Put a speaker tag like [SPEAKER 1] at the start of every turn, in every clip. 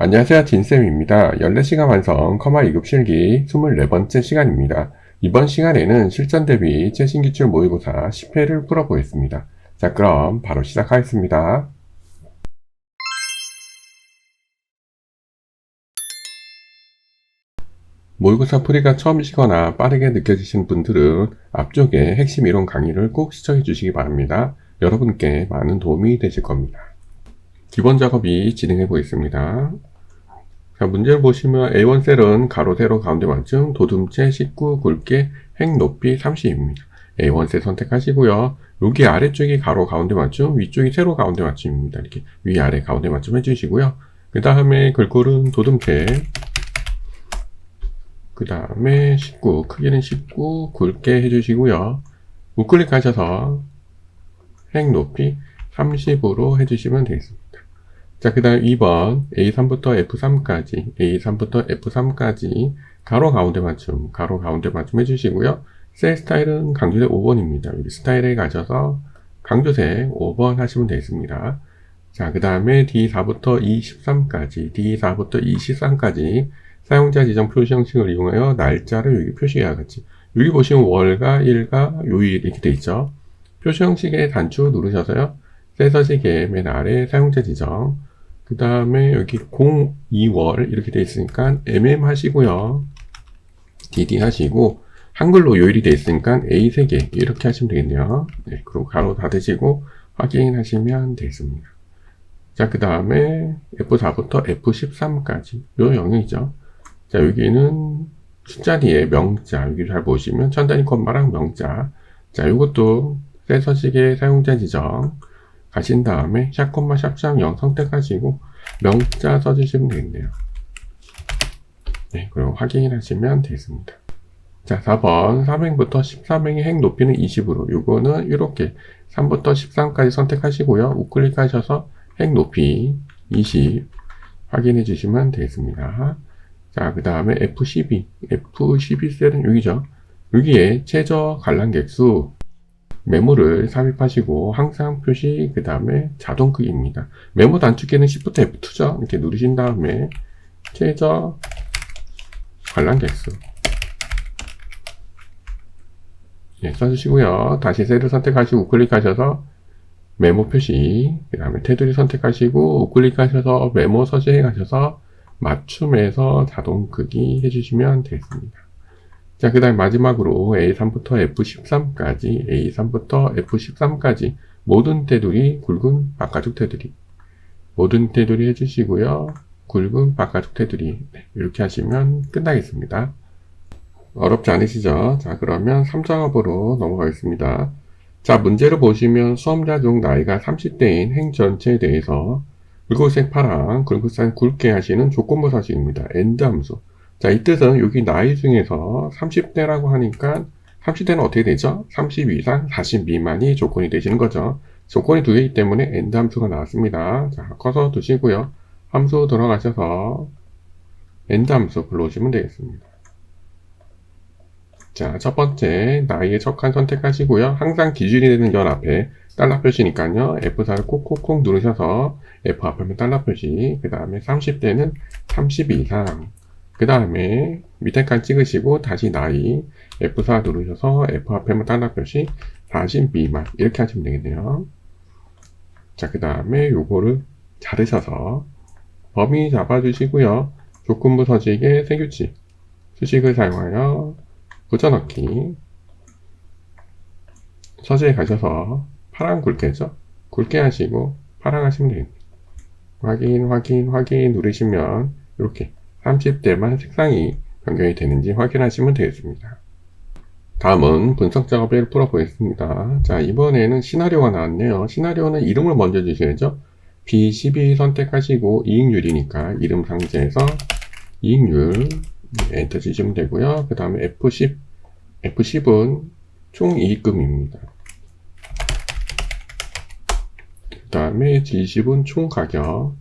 [SPEAKER 1] 안녕하세요. 진쌤입니다. 14시간 완성 커마 2급 실기 24번째 시간입니다. 이번 시간에는 실전 대비 최신 기출 모의고사 10회를 풀어보겠습니다. 자, 그럼 바로 시작하겠습니다. 모의고사 풀이가 처음이시거나 빠르게 느껴지시는 분들은 앞쪽에 핵심 이론 강의를 꼭 시청해 주시기 바랍니다. 여러분께 많은 도움이 되실 겁니다. 기본 작업이 진행해 보겠습니다. 자, 문제를 보시면 A1 셀은 가로, 세로, 가운데 맞춤, 도둠체 19, 굵게, 행 높이 30입니다. A1 셀 선택하시고요. 여기 아래쪽이 가로, 가운데 맞춤, 위쪽이 세로, 가운데 맞춤입니다. 이렇게 위아래, 가운데 맞춤 해주시고요. 그 다음에 글꼴은 도둠체, 그 다음에 19, 크기는 19, 굵게 해주시고요. 우클릭 하셔서 행 높이 30으로 해주시면 되겠습니다. 자, 그 다음 2번 A3부터 F3까지 A3부터 F3까지 가로 가운데 맞춤 해주시고요. 셀 스타일은 강조세 5번입니다. 여기 스타일에 가셔서 강조세 5번 하시면 되겠습니다. 자, 그 다음에 D4부터 E13까지 D4부터 E13까지 사용자 지정 표시 형식을 이용하여 날짜를 여기 표시해야 겠지. 여기 보시면 월과 일과 요일 이렇게 돼 있죠. 표시 형식의 단추 누르셔서요. 셀 서식에 맨 아래 사용자 지정, 그 다음에 여기 02월 이렇게 되어 있으니까 MM 하시고요. DD 하시고 한글로 요일이 되어 있으니까 A 3개 이렇게 하시면 되겠네요. 네, 그리고 가로 닫으시고 확인하시면 되겠습니다. 자, 그 다음에 F4부터 F13까지 요 영역이죠. 자, 여기는 숫자 뒤에 명자, 여기 잘 보시면 천단위 콤마랑 명자. 자, 요것도 셀 서식의 사용자 지정 가신 다음에 샵, 샵, 0 선택하시고 명자 써주시면 되겠네요. 네, 그리고 확인하시면 되겠습니다. 자, 4번 3행부터 13행의 행 높이는 20으로 요거는 이렇게 3부터 13까지 선택하시고요. 우클릭하셔서 행 높이 20 확인해 주시면 되겠습니다. 자, 그 다음에 F12 셀은 여기죠. 여기에 최저 관람객수 메모를 삽입하시고 항상 표시, 그 다음에 자동 크기입니다. 메모 단축키는 Shift F2죠. 이렇게 누르신 다음에 최저 관람객수 써주시고요. 다시 셀을 선택하시고 우클릭하셔서 메모 표시, 그 다음에 테두리 선택하시고 우클릭하셔서 메모 서식에 가셔서 맞춤해서 자동 크기 해주시면 되겠습니다. 자, 그 다음 마지막으로 A3부터 F13까지 모든 테두리 굵은 바깥쪽 테두리 모든 테두리 해주시고요. 굵은 바깥쪽 테두리 이렇게 하시면 끝나겠습니다. 어렵지 않으시죠? 자, 그러면 3작업으로 넘어가겠습니다. 자, 문제를 보시면 수험자 중 나이가 30대인 행 전체에 대해서 붉은색 파랑, 굵은색 굵게 하시는 조건부 사실입니다. AND 함수. 자, 이 뜻은 여기 나이 중에서 30대라고 하니까 30대는 어떻게 되죠? 30 이상, 40 미만이 조건이 되시는 거죠. 조건이 두 개이기 때문에 AND 함수가 나왔습니다. 자, 커서 두시고요. 함수 들어가셔서 AND 함수 불러오시면 되겠습니다. 자, 첫 번째 나이의 척한 선택하시고요. 항상 기준이 되는 열 앞에 달러 표시니까요. F4를 콕콕콕 누르셔서 F 앞에는 달러 표시, 그 다음에 30대는 30 이상, 그 다음에 밑에 칸 찍으시고 다시 나이 F4 누르셔서 F 앞에만 달러 표시 40 미만 이렇게 하시면 되겠네요. 자, 그 다음에 요거를 자르셔서 범위 잡아주시고요. 조건부 서식의 세규칙 수식을 사용하여 붙여넣기 서식에 가셔서 파랑 굵게죠. 굵게 하시고 파랑 하시면 됩니다. 확인 누르시면 이렇게 30대만 색상이 변경이 되는지 확인하시면 되겠습니다. 다음은 분석 작업을 풀어보겠습니다. 자, 이번에는 시나리오가 나왔네요. 시나리오는 이름을 먼저 주셔야죠. B12 선택하시고 이익률이니까 이름 상자에서 이익률 엔터 주시면 되고요. 그 다음에 F10은 총이익금입니다. 그 다음에 G10은 총가격.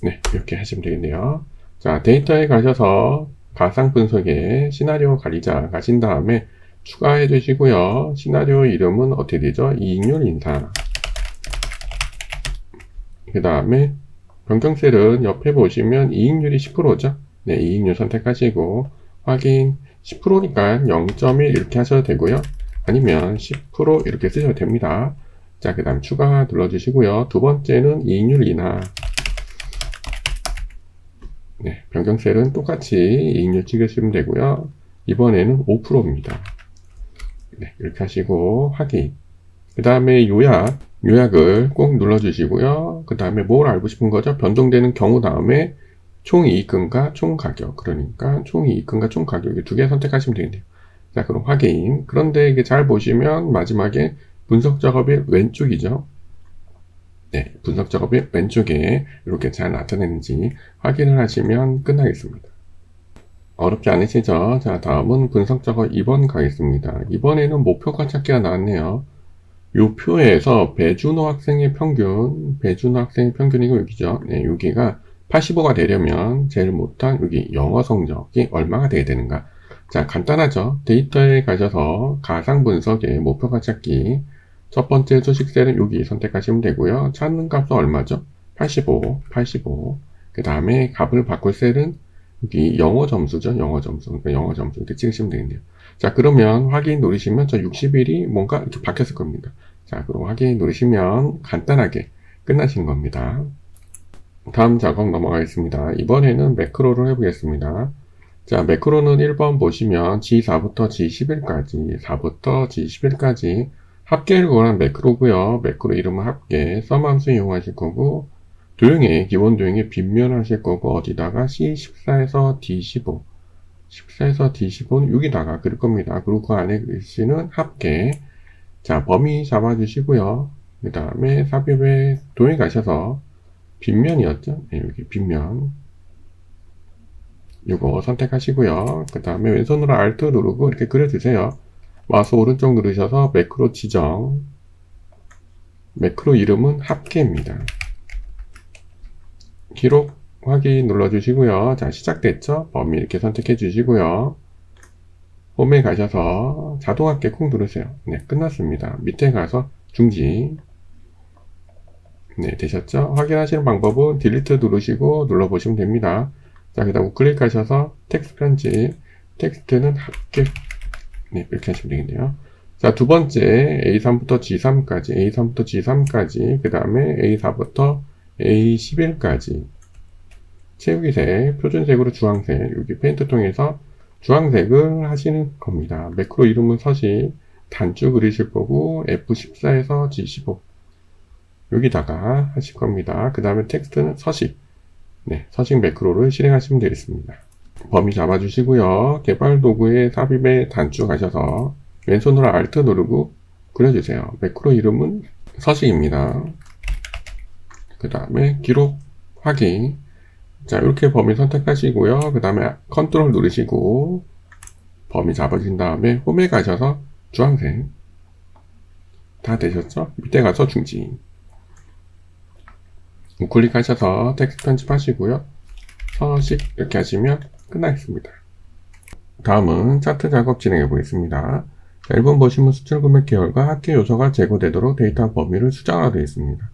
[SPEAKER 1] 네, 이렇게 하시면 되겠네요. 자, 데이터에 가셔서 가상 분석에 시나리오 가리자 가신 다음에 추가해 주시고요. 시나리오 이름은 어떻게 되죠? 이익률 인사. 그 다음에 변경셀은 옆에 보시면 이익률이 10%죠. 네, 이익률 선택하시고 확인 10%니까 0.1 이렇게 하셔도 되고요. 아니면 10% 이렇게 쓰셔도 됩니다. 자, 그 다음 추가 눌러주시고요. 두 번째는 이익률 인하. 네, 변경셀은 똑같이 이익률 찍으시면 되고요. 이번에는 5%입니다. 네, 이렇게 하시고 확인. 그 다음에 요약을 꼭 눌러주시고요. 그 다음에 뭘 알고 싶은 거죠? 변동되는 경우 다음에 총이익금과 총가격. 그러니까 총이익금과 총가격 이 두 개 선택하시면 되겠네요. 자, 그럼 확인. 그런데 이게 잘 보시면 마지막에 분석 작업의 왼쪽이죠. 네, 분석 작업의 왼쪽에 이렇게 잘 나타내는지 확인을 하시면 끝나겠습니다. 어렵지 않으시죠? 자, 다음은 분석 작업 2번 가겠습니다. 이번에는 목표가 찾기가 나왔네요. 요 표에서 배준호 학생의 평균이 여기죠. 네, 여기가 85가 되려면 제일 못한 여기 영어 성적이 얼마가 돼야 되는가. 자, 간단하죠. 데이터에 가셔서 가상 분석의 목표가 찾기. 첫 번째 수식셀은 여기 선택하시면 되고요. 찾는 값은 얼마죠? 85. 그 다음에 값을 바꿀 셀은 여기 영어 점수죠. 영어 점수. 그러니까 영어 점수 이렇게 찍으시면 되겠네요. 자, 그러면 확인 누르시면 저 60일이 뭔가 이렇게 바뀌었을 겁니다. 자, 그럼 확인 누르시면 간단하게 끝나신 겁니다. 다음 작업 넘어가겠습니다. 이번에는 매크로를 해보겠습니다. 자, 매크로는 1번 보시면 G4부터 G11까지 합계를 원한 매크로고요. 매크로 이름은 합계, 썸함수 이용하실 거고, 기본 도형에 빗면 하실 거고, 어디다가 C14에서 D15, 14에서 D15는 여기다가 그릴 겁니다. 그리고 그 안에 글씨는 합계. 자, 범위 잡아주시고요. 그 다음에 삽입에 도형에 가셔서 빗면이었죠? 네, 여기 빗면. 이거 선택하시고요. 그 다음에 왼손으로 Alt 누르고 이렇게 그려주세요. 마우스 오른쪽 누르셔서 매크로 지정. 매크로 이름은 합계입니다. 기록 확인 눌러주시고요. 자, 시작됐죠? 범위 이렇게 선택해 주시고요. 홈에 가셔서 자동합계 콩 누르세요. 네, 끝났습니다. 밑에 가서 중지. 네, 되셨죠? 확인하시는 방법은 딜리트 누르시고 눌러보시면 됩니다. 자, 그 다음 우클릭하셔서 텍스트 편집. 텍스트는 합계. 네, 이렇게 하시면 되겠네요. 자, 두 번째 A3부터 G3까지, 그 다음에 A4부터 A11까지. 채우기색, 표준색으로 주황색, 여기 페인트 통해서 주황색을 하시는 겁니다. 매크로 이름은 서식, 단추 그리실 거고, F14에서 G15. 여기다가 하실 겁니다. 그 다음에 텍스트는 서식. 네, 서식 매크로를 실행하시면 되겠습니다. 범위 잡아주시고요. 개발 도구에 삽입에 단추 가셔서 왼손으로 Alt 누르고 그려주세요. 매크로 이름은 서식입니다. 그 다음에 기록 확인. 자, 이렇게 범위 선택하시고요. 그 다음에 컨트롤 누르시고 범위 잡아주신 다음에 홈에 가셔서 주황색. 다 되셨죠? 밑에 가서 중지. 우클릭 하셔서 텍스트 편집하시고요. 서식 이렇게 하시면 끝나겠습니다. 다음은 차트 작업 진행해 보겠습니다. 자, 1번 보시면 수출 금액 계열과 합계 요소가 제거되도록 데이터 범위를 수정하되어 있습니다.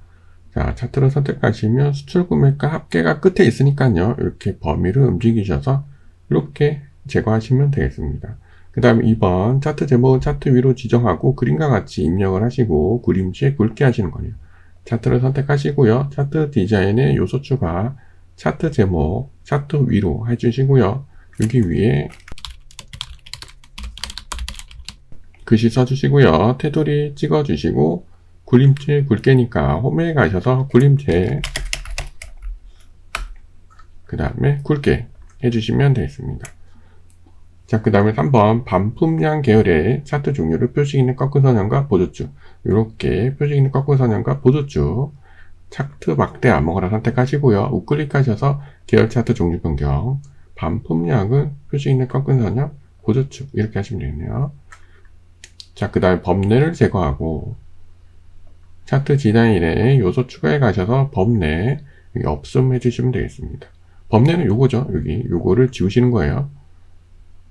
[SPEAKER 1] 자, 차트를 선택하시면 수출 금액과 합계가 끝에 있으니까요. 이렇게 범위를 움직이셔서 이렇게 제거하시면 되겠습니다. 그 다음에 2번 차트 제목은 차트 위로 지정하고 그림과 같이 입력을 하시고 그림체에 굵게 하시는 거예요. 차트를 선택하시고요. 차트 디자인의 요소 추가, 차트 제목, 차트 위로 해주시고요. 여기 위에 글씨 써주시고요. 테두리 찍어주시고 그림체 굵게니까 홈에 가셔서 그림체 그 다음에 굵게 해주시면 되겠습니다. 자, 그 다음에 3번 반품량 계열의 차트 종류를 표시 있는 꺾은 선형과 보조축. 이렇게 표시 있는 꺾은 선형과 보조축. 차트 막대 아무거나 선택하시고요. 우클릭하셔서 계열 차트 종류 변경. 반품량은 표시 있는 꺾은 선형, 보조축. 이렇게 하시면 되겠네요. 자, 그 다음에 범례를 제거하고 차트 디자인에 요소 추가에 가셔서 범례 여기 없음 해주시면 되겠습니다. 범례는 요거죠. 여기 요거를 지우시는 거예요.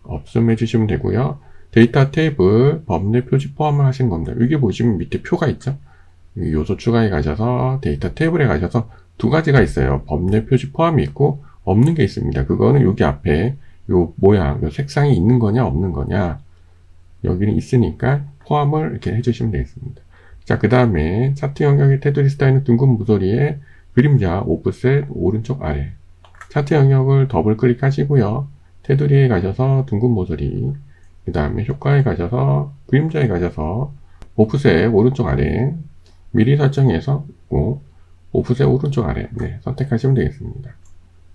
[SPEAKER 1] 없음 해주시면 되고요. 데이터 테이블 범례 표지 포함을 하신 겁니다. 여기 보시면 밑에 표가 있죠. 요소 추가에 가셔서 데이터 테이블에 가셔서 두 가지가 있어요. 법내 표시 포함이 있고 없는 게 있습니다. 그거는 여기 앞에 요 모양, 요 색상이 있는 거냐 없는 거냐, 여기는 있으니까 포함을 이렇게 해주시면 되겠습니다. 자, 그 다음에 차트 영역의 테두리 스타일은 둥근 모서리에 그림자 오프셋 오른쪽 아래. 차트 영역을 더블 클릭하시고요. 테두리에 가셔서 둥근 모서리, 그 다음에 효과에 가셔서 그림자에 가셔서 오프셋 오른쪽 아래, 미리 설정해서 오프셋 오른쪽 아래, 네, 선택하시면 되겠습니다.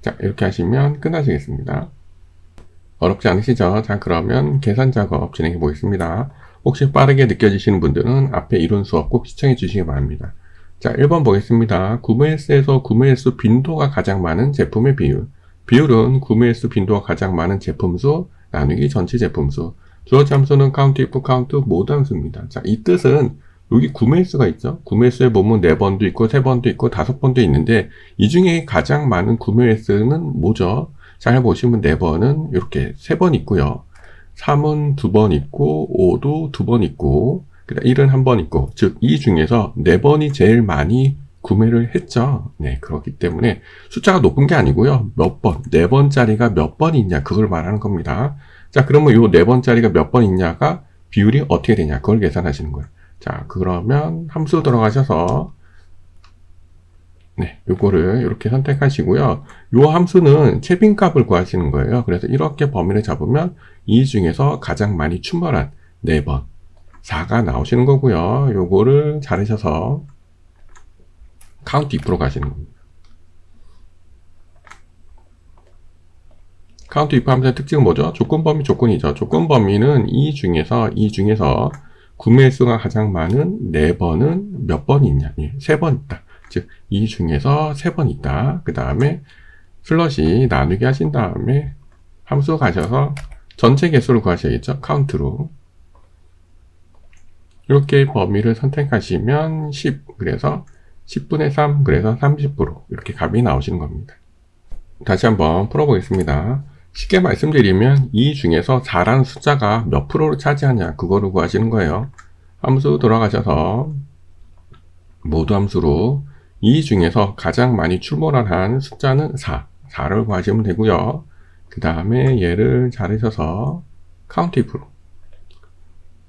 [SPEAKER 1] 자, 이렇게 하시면 끝나시겠습니다. 어렵지 않으시죠? 자, 그러면 계산 작업 진행해 보겠습니다. 혹시 빠르게 느껴지시는 분들은 앞에 이론 수업 꼭 시청해 주시기 바랍니다. 자, 1번 보겠습니다. 구매 횟수에서 구매 횟수 빈도가 가장 많은 제품의 비율. 비율은 구매 횟수 빈도가 가장 많은 제품 수 나누기 전체 제품 수. 주어진 함수는 count if count 모두 함수입니다. 자, 이 뜻은 여기 구매 횟수가 있죠? 구매 횟수에 보면 4번도 있고 3번도 있고 5번도 있는데 이 중에 가장 많은 구매 횟수는 뭐죠? 잘 보시면 4번은 이렇게 3번 있고요. 3은 2번 있고 5도 2번 있고 그다음 1은 1번 있고, 즉 이 중에서 4번이 제일 많이 구매를 했죠. 네, 그렇기 때문에 숫자가 높은 게 아니고요. 몇 번, 4번짜리가 몇 번 있냐 그걸 말하는 겁니다. 자, 그러면 요 4번짜리가 몇 번 있냐가 비율이 어떻게 되냐 그걸 계산하시는 거예요. 자, 그러면 함수 들어가셔서 네, 요거를 이렇게 선택하시고요. 요 함수는 채빈값을 구하시는 거예요. 그래서 이렇게 범위를 잡으면 이 중에서 가장 많이 출몰한 4번, 4가 나오시는 거고요. 요거를 자르셔서 count if로 가시는 겁니다. count if 함수의 특징은 뭐죠? 조건 범위 조건이죠. 조건 범위는 이 중에서 구매 횟수가 가장 많은 4번은 몇 번 있냐? 3번 있다. 즉, 이 중에서 3번 있다. 그 다음에 슬러시 나누기 하신 다음에 함수 가셔서 전체 개수를 구하셔야겠죠? count로. 이렇게 범위를 선택하시면 10, 그래서 10분의 3, 그래서 30% 이렇게 값이 나오시는 겁니다. 다시 한번 풀어보겠습니다. 쉽게 말씀드리면 이 중에서 4라는 숫자가 몇 프로를 차지하냐 그거를 구하시는 거예요. 함수 들어가셔서 모두 함수로 이 중에서 가장 많이 출몰한 숫자는 4를 구하시면 되고요. 그 다음에 얘를 자르셔서 count if로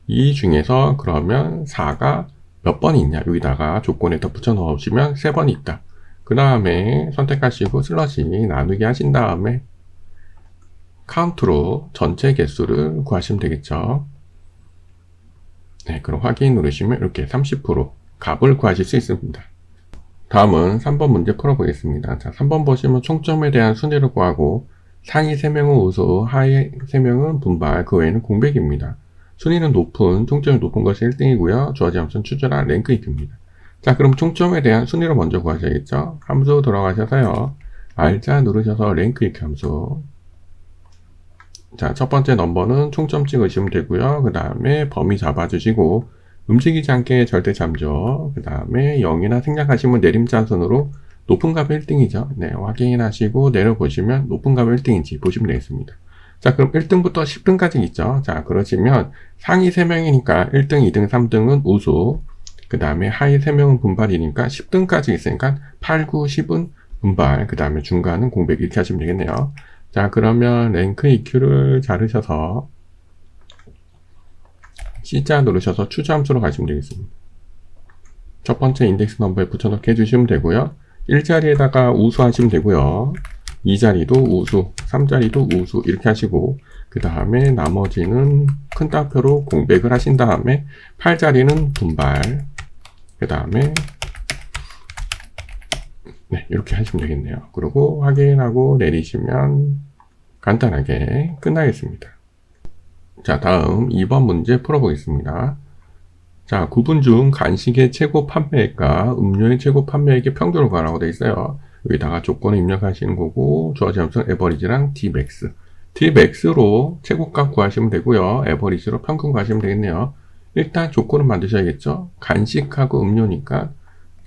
[SPEAKER 1] 이 중에서 그러면 4가 몇 번 있냐 여기다가 조건에 더 붙여 넣으시면 3번 있다. 그 다음에 선택하시고 슬러시 나누기 하신 다음에 count로 전체 개수를 구하시면 되겠죠. 네, 그럼 확인 누르시면 이렇게 30% 값을 구하실 수 있습니다. 다음은 3번 문제 풀어보겠습니다. 자, 3번 보시면 총점에 대한 순위를 구하고 상위 3명은 우수, 하위 3명은 분발, 그 외에는 공백입니다. 순위는 높은, 총점이 높은 것이 1등이고요. 주어진 함수는 추출한 랭크 if입니다. 자, 그럼 총점에 대한 순위를 먼저 구하셔야겠죠. 함수 들어가셔서요. 알자 누르셔서 랭크 if 함수. 자, 첫 번째 넘버는 총점 찍으시면 되고요. 그 다음에 범위 잡아주시고 움직이지 않게 절대 잠조. 그 다음에 0이나 생략하시면 내림차순으로 높은 값이 1등이죠. 네, 확인하시고 내려보시면 높은 값이 1등인지 보시면 되겠습니다. 자, 그럼 1등부터 10등까지 있죠. 자, 그러시면 상위 3명이니까 1등, 2등, 3등은 우수. 그 다음에 하위 3명은 분발이니까 10등까지 있으니까 8, 9, 10은 분발. 그 다음에 중간은 공백 이렇게 하시면 되겠네요. 자, 그러면 랭크 EQ를 자르셔서 C자 누르셔서 추주 함수로 가시면 되겠습니다. 첫 번째 인덱스 넘버에 붙여넣기 해주시면 되고요. 1자리에다가 우수 하시면 되고요. 2자리도 우수, 3자리도 우수 이렇게 하시고 그 다음에 나머지는 큰 따표로 공백을 하신 다음에 8자리는 분발, 그 다음에 네, 이렇게 하시면 되겠네요. 그리고 확인하고 내리시면 간단하게 끝나겠습니다. 자, 다음 2번 문제 풀어보겠습니다. 자, 구분 중 간식의 최고 판매액과 음료의 최고 판매액의 평균을 구하라고 되어 있어요. 여기다가 조건을 입력하시는 거고 주어진 함수는 에버리지랑 dmax. dmax로 최고값 구하시면 되고요. 에버리지로 평균 구하시면 되겠네요. 일단 조건을 만드셔야겠죠. 간식하고 음료니까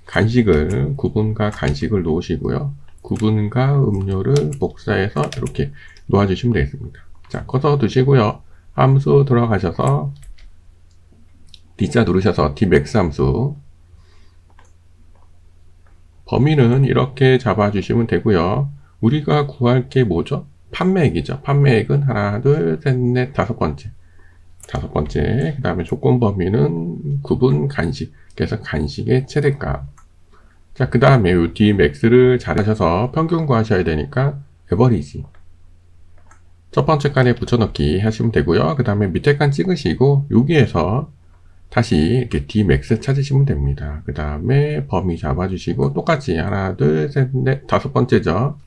[SPEAKER 1] 간식을, 구분과 간식을 놓으시고요. 구분과 음료를 복사해서 이렇게 놓아주시면 되겠습니다. 자, 커서 두시고요. 함수 들어가셔서 D자 누르셔서 dmax 함수 범위는 이렇게 잡아주시면 되고요. 우리가 구할 게 뭐죠? 판매액이죠. 판매액은 하나, 둘, 셋, 넷, 다섯 번째. 그 다음에 조건 범위는 구분 간식. 그래서 간식의 최대값. 자, 그 다음에 이 뒤 맥스를 잘하셔서 평균 구하셔야 되니까 에버리지. 첫 번째 칸에 붙여넣기 하시면 되고요. 그 다음에 밑에 칸 찍으시고 여기에서 다시 이렇게 Dmax 찾으시면 됩니다. 그 다음에 범위 잡아주시고 똑같이 하나, 둘, 셋, 넷, 다섯 번째죠.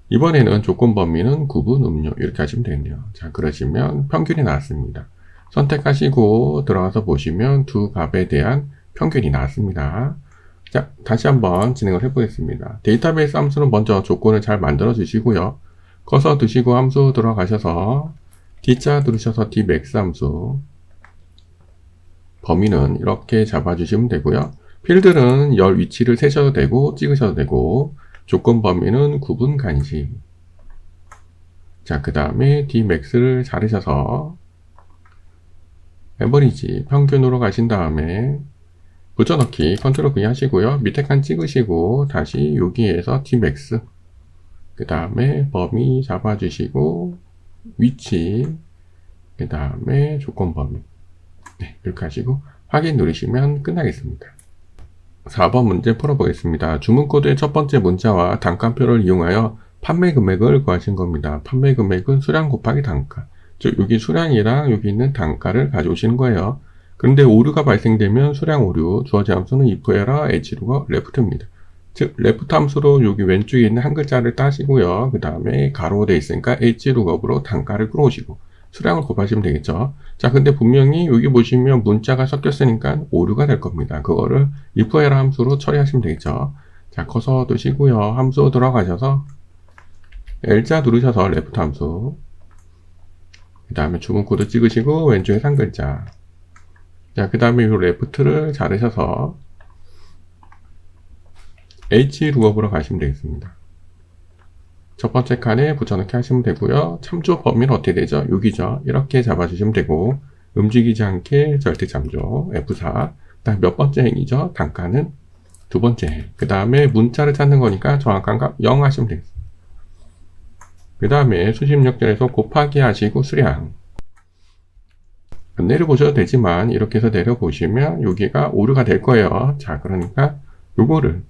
[SPEAKER 1] 이번에는 조건 범위는 구분 음료 이렇게 하시면 되겠네요. 자, 그러시면 평균이 나왔습니다. 선택하시고 들어가서 보시면 두 값에 대한 평균이 나왔습니다. 자, 다시 한번 진행을 해보겠습니다. 데이터베이스 함수는 먼저 조건을 잘 만들어 주시고요. 커서 드시고 함수 들어가셔서 D자 누르셔서 Dmax 함수 범위는 이렇게 잡아주시면 되고요. 필드는 열 위치를 세셔도 되고 찍으셔도 되고 조건 범위는 구분 간식. 자, 그 다음에 Dmax를 자르셔서 에버리지 평균으로 가신 다음에 붙여넣기 컨트롤 V 하시고요. 밑에 칸 찍으시고 다시 여기에서 Dmax 그 다음에 범위 잡아주시고 위치 그 다음에 조건 범위 네, 이렇게 하시고 확인 누르시면 끝나겠습니다. 4번 문제 풀어보겠습니다. 주문코드의 첫 번째 문자와 단가표를 이용하여 판매 금액을 구하신 겁니다. 판매 금액은 수량 곱하기 단가. 즉 여기 수량이랑 여기 있는 단가를 가져오시는 거예요. 그런데 오류가 발생되면 수량 오류, 주어진 함수는 if error h루가 left입니다. 즉 left 함수로 여기 왼쪽에 있는 한 글자를 따시고요. 그 다음에 가로로 되어 있으니까 h룩업으로 단가를 끌어오시고 수량을 곱하시면 되겠죠. 자, 근데 분명히 여기 보시면 문자가 섞였으니까 오류가 될 겁니다. 그거를 if error 함수로 처리하시면 되겠죠. 자, 커서 두시고요. 함수 들어가셔서 L자 누르셔서 left 함수 그 다음에 주문 코드 찍으시고 왼쪽에 한 글자 자, 그 다음에 이 left를 자르셔서 h룩업으로 가시면 되겠습니다. 첫 번째 칸에 붙여넣기 하시면 되고요. 참조 범위는 어떻게 되죠? 여기죠. 이렇게 잡아주시면 되고 움직이지 않게 절대 참조 F4 그다음 몇 번째 행이죠? 단가는 두 번째 행. 그 다음에 문자를 찾는 거니까 정확한 값 0 하시면 되겠습니다. 그 다음에 수십역전에서 곱하기 하시고 수량 내려보셔도 되지만 이렇게 해서 내려보시면 여기가 오류가 될 거예요. 자, 그러니까 요거를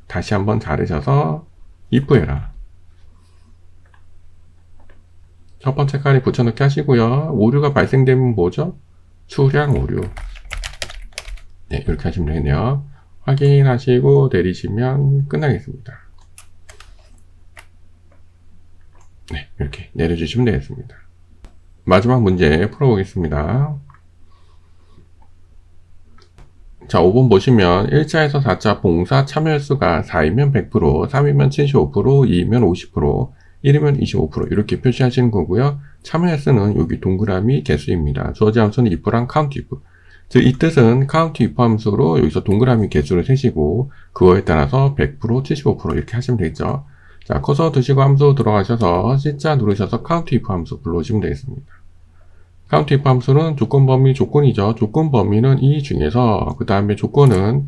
[SPEAKER 1] 다시 한번 자르셔서 if error 첫 번째 칸에 붙여넣기 하시고요. 오류가 발생되면 뭐죠? 수량 오류 네, 이렇게 하시면 되겠네요. 확인하시고 내리시면 끝나겠습니다. 네, 이렇게 내려주시면 되겠습니다. 마지막 문제 풀어보겠습니다. 자, 5번 보시면 1자에서 4자 봉사 참여횟수가 4이면 100%, 3이면 75%, 2이면 50%, 1이면 25% 이렇게 표시하시는 거고요. 참여횟수는 여기 동그라미 개수입니다. 주어진 함수는 if랑 count if. 즉, 이 뜻은 count if 함수로 여기서 동그라미 개수를 세시고 그거에 따라서 100%, 75% 이렇게 하시면 되겠죠. 자, 커서 드시고 함수 들어가셔서 C자 누르셔서 count if 함수 불러오시면 되겠습니다. count if 함수는 조건 범위 조건이죠. 조건 범위는 이 중에서 그 다음에 조건은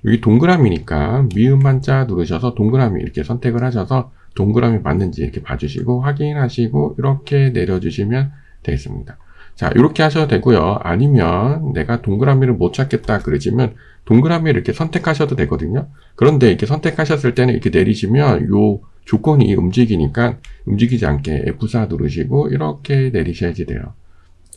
[SPEAKER 1] 여기 동그라미니까 미음만 자 누르셔서 동그라미 이렇게 선택을 하셔서 동그라미 맞는지 이렇게 봐주시고 확인하시고 이렇게 내려주시면 되겠습니다. 자, 이렇게 하셔도 되고요. 아니면 내가 동그라미를 못 찾겠다 그러시면 동그라미를 이렇게 선택하셔도 되거든요. 그런데 이렇게 선택하셨을 때는 이렇게 내리시면 요 조건이 움직이니까 움직이지 않게 F4 누르시고 이렇게 내리셔야지 돼요.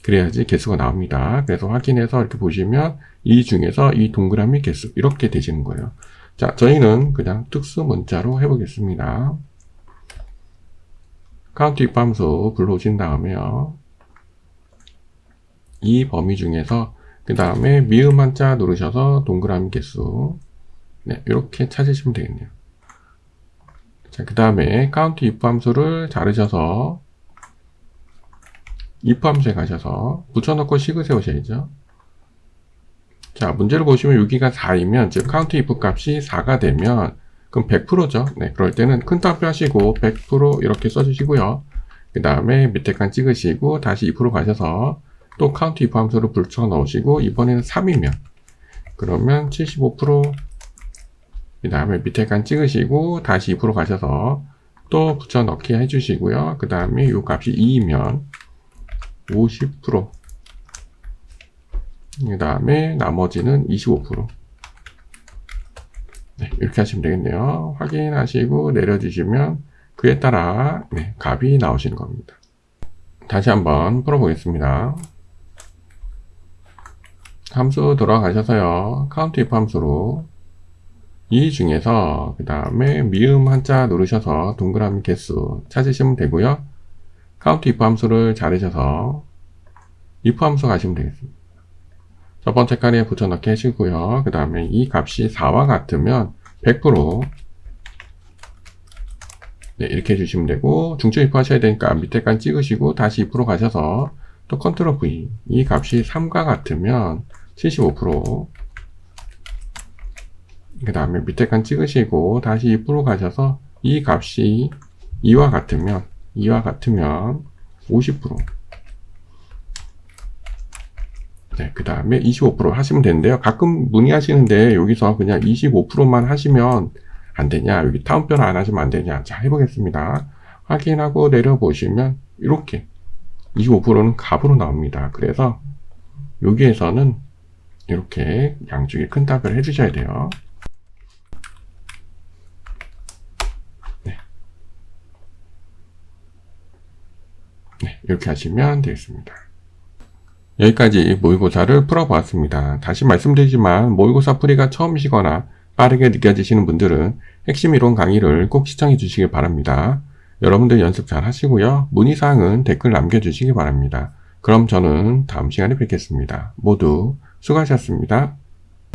[SPEAKER 1] 그래야지 개수가 나옵니다. 그래서 확인해서 이렇게 보시면 이 중에서 이 동그라미 개수 이렇게 되시는 거예요. 자, 저희는 그냥 특수 문자로 해보겠습니다. count if 함수 불러오신 다음에요. 이 범위 중에서 그 다음에 미음 한자 누르셔서 동그라미 개수 네, 이렇게 찾으시면 되겠네요. 자, 그 다음에 count if 함수를 자르셔서 if 함수에 가셔서 붙여넣고 식을 세우셔야죠. 자, 문제를 보시면 여기가 4이면 즉 count if 값이 4가 되면 그럼 100%죠. 네, 그럴 때는 큰 따옴표 하시고 100% 이렇게 써주시고요. 그 다음에 밑에 칸 찍으시고 다시 if로 가셔서 또 count if 함수를 붙여 넣으시고 이번에는 3이면 그러면 75% 그 다음에 밑에 칸 찍으시고 다시 2% 가셔서 또 붙여 넣기 해주시고요. 그 다음에 이 값이 2이면 50%. 그 다음에 나머지는 25%. 네, 이렇게 하시면 되겠네요. 확인하시고 내려주시면 그에 따라 네, 값이 나오시는 겁니다. 다시 한번 풀어보겠습니다. 함수 돌아가셔서요. 카운트 if 함수로 이 중에서 그 다음에 미음 한자 누르셔서 동그라미 개수 찾으시면 되고요. 카운트 if 함수를 자르셔서 if 함수 가시면 되겠습니다. 첫 번째 칸에 붙여넣기 하시고요. 그 다음에 이 값이 4와 같으면 100% 네, 이렇게 해주시면 되고 중점 if 하셔야 되니까 밑에 칸 찍으시고 다시 2% 가셔서 또 컨트롤 V 이 값이 3과 같으면 75%. 그 다음에 밑에 칸 찍으시고 다시 2% 가셔서 이 값이 2와 같으면 50%. 네, 그 다음에 25% 하시면 되는데요. 가끔 문의하시는데 여기서 그냥 25%만 하시면 안 되냐, 여기 타운표를 안 하시면 안 되냐. 자, 해보겠습니다. 확인하고 내려보시면 이렇게 25%는 값으로 나옵니다. 그래서 여기에서는 이렇게 양쪽에 큰 답을 해주셔야 돼요. 네, 이렇게 하시면 되겠습니다. 여기까지 모의고사를 풀어보았습니다. 다시 말씀드리지만 모의고사 풀이가 처음이시거나 빠르게 느껴지시는 분들은 핵심 이론 강의를 꼭 시청해 주시기 바랍니다. 여러분들 연습 잘 하시고요. 문의사항은 댓글 남겨주시기 바랍니다. 그럼 저는 다음 시간에 뵙겠습니다. 모두 수고하셨습니다.